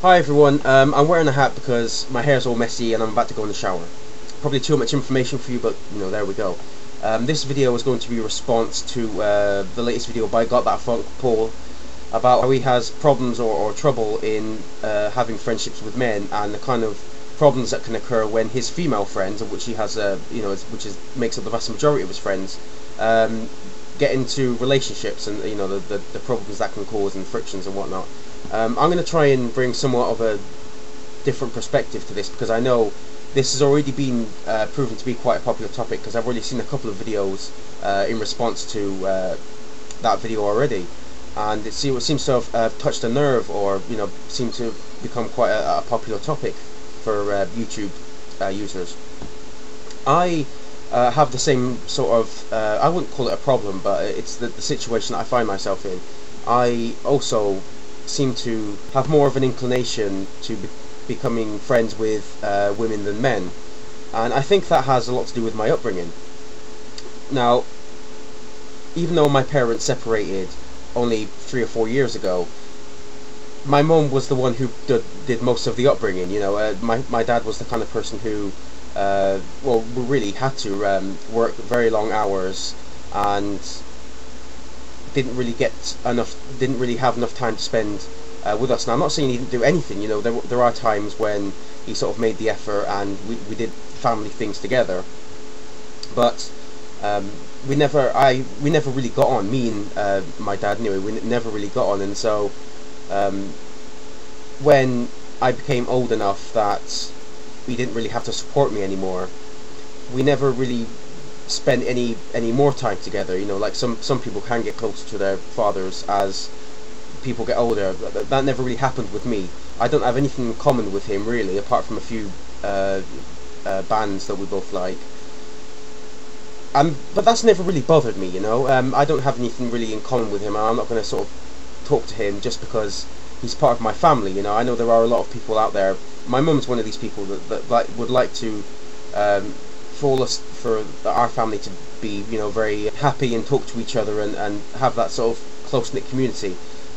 Hi everyone, I'm wearing a hat because my hair's all messy and I'm about to go in the shower. Probably too much information for you, but there we go. This video is going to be a response to the latest video by Got That Funk, Paul, about how he has problems or trouble in having friendships with men, and the kind of problems that can occur when his female friends, of which he has makes up the vast majority of his friends, get into relationships, and the problems that can cause and frictions and whatnot. I'm going to try and bring somewhat of a different perspective to this, because I know this has already been proven to be quite a popular topic, because I've already seen a couple of videos in response to that video already, and it seems to have touched a nerve, or seemed to become quite a popular topic for YouTube users. I have the same sort of, I wouldn't call it a problem, but it's the situation that I find myself in. I also seem to have more of an inclination to becoming friends with women than men, and I think that has a lot to do with my upbringing. Now, even though my parents separated only 3 or 4 years ago, my mum was the one who did most of the upbringing. My dad was the kind of person who really had to work very long hours, and didn't really have enough time to spend with us. Now, I'm not saying he didn't do anything. There are times when he sort of made the effort, and we did family things together, but we never really got on. Me and my dad, anyway, we never really got on. And so when I became old enough that he didn't really have to support me anymore, we never really spend any more time together. Like some people can get closer to their fathers as people get older. That never really happened with me. I don't have anything in common with him really, apart from a few bands that we both like. But that's never really bothered me. I don't have anything really in common with him, and I'm not going to sort of talk to him just because he's part of my family. I know there are a lot of people out there. My mum's one of these people that would like to for our family to be very happy and talk to each other and have that sort of close-knit community.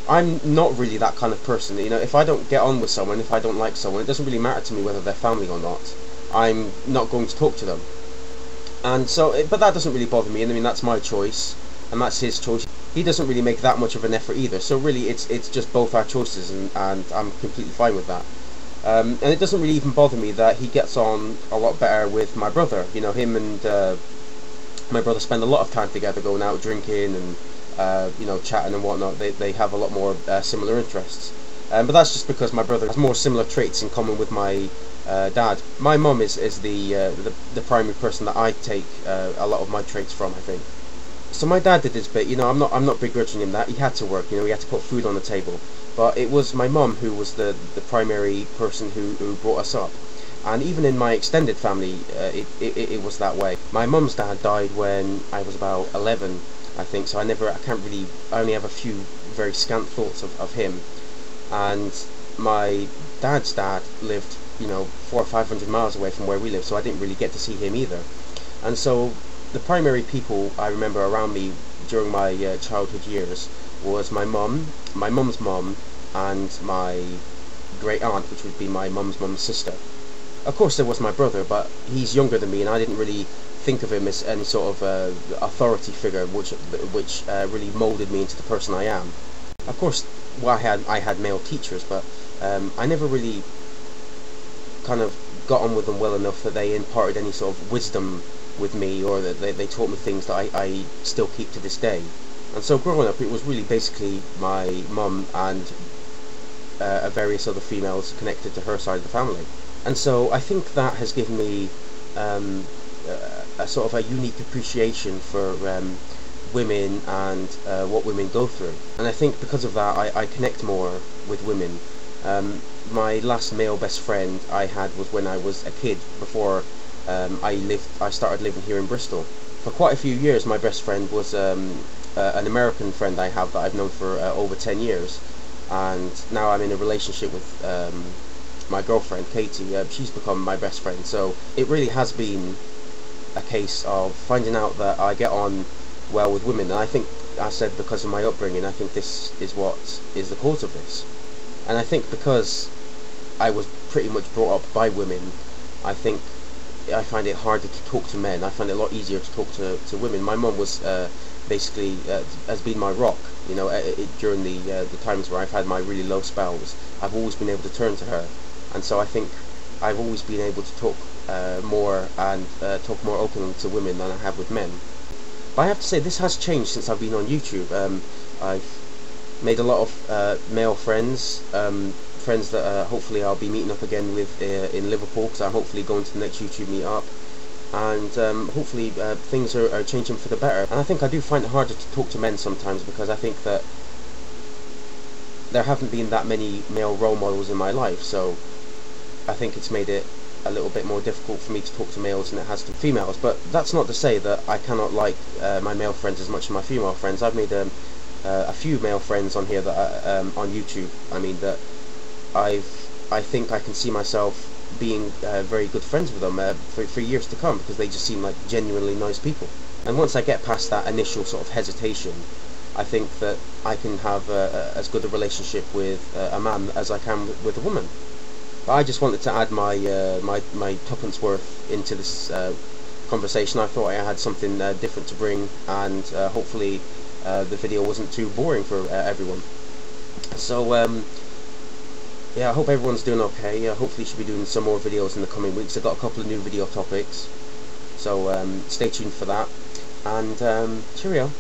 I'm not really that kind of person. If I don't get on with someone, if I don't like someone, it doesn't really matter to me whether they're family or not. I'm not going to talk to them. And so, but that doesn't really bother me. I mean, that's my choice, and that's his choice. He doesn't really make that much of an effort either. So really, it's just both our choices, and I'm completely fine with that. And it doesn't really even bother me that he gets on a lot better with my brother. Him and my brother spend a lot of time together, going out drinking and chatting and whatnot. They have a lot more similar interests. But that's just because my brother has more similar traits in common with my dad. My mum is the primary person that I take a lot of my traits from, I think. So my dad did his bit. I'm not begrudging him that. He had to work. He had to put food on the table. But it was my mum who was the primary person who brought us up. And even in my extended family, it was that way. My mum's dad died when I was about 11, I think. So I only have a few very scant thoughts of him. And my dad's dad lived 400 or 500 miles away from where we live, so I didn't really get to see him either. And so the primary people I remember around me during my childhood years was my mum's mum, and my great aunt, which would be my mum's sister. Of course there was my brother, but he's younger than me, and I didn't really think of him as any sort of authority figure which really molded me into the person I am. Of course, I had male teachers, but I never really kind of got on with them well enough that they imparted any sort of wisdom with me, or that they taught me things that I still keep to this day. And so growing up, it was really basically my mum and various other females connected to her side of the family. And so I think that has given me a sort of a unique appreciation for women and what women go through. And I think because of that, I connect more with women. My last male best friend I had was when I was a kid, before I started living here in Bristol. For quite a few years, my best friend was an American friend I have that I've known for over 10 years, and now I'm in a relationship with my girlfriend Katie. She's become my best friend. So it really has been a case of finding out that I get on well with women, and I think I said because of my upbringing, I think this is what is the cause of this. And I think because I was pretty much brought up by women, I think I find it harder to talk to men. I find it a lot easier to talk to women. My mum was basically has been my rock. You know, during the times where I've had my really low spells, I've always been able to turn to her, and so I think I've always been able to talk more and talk more openly to women than I have with men. But I have to say, this has changed since I've been on YouTube. I've made a lot of male friends, friends that hopefully I'll be meeting up again with in Liverpool, because I'm hopefully going to the next YouTube meetup, and hopefully things are changing for the better. And I think I do find it harder to talk to men sometimes, because I think that there haven't been that many male role models in my life, so I think it's made it a little bit more difficult for me to talk to males than it has to females. But that's not to say that I cannot like my male friends as much as my female friends. I've made a few male friends on here that on YouTube. I mean, that I think I can see myself being very good friends with them for years to come, because they just seem like genuinely nice people. And once I get past that initial sort of hesitation, I think that I can have as good a relationship with a man as I can with a woman. But I just wanted to add my tuppence worth into this conversation. I thought I had something different to bring, and hopefully the video wasn't too boring for everyone. So yeah, I hope everyone's doing okay. Hopefully should be doing some more videos in the coming weeks. I've got a couple of new video topics, so stay tuned for that, and cheerio.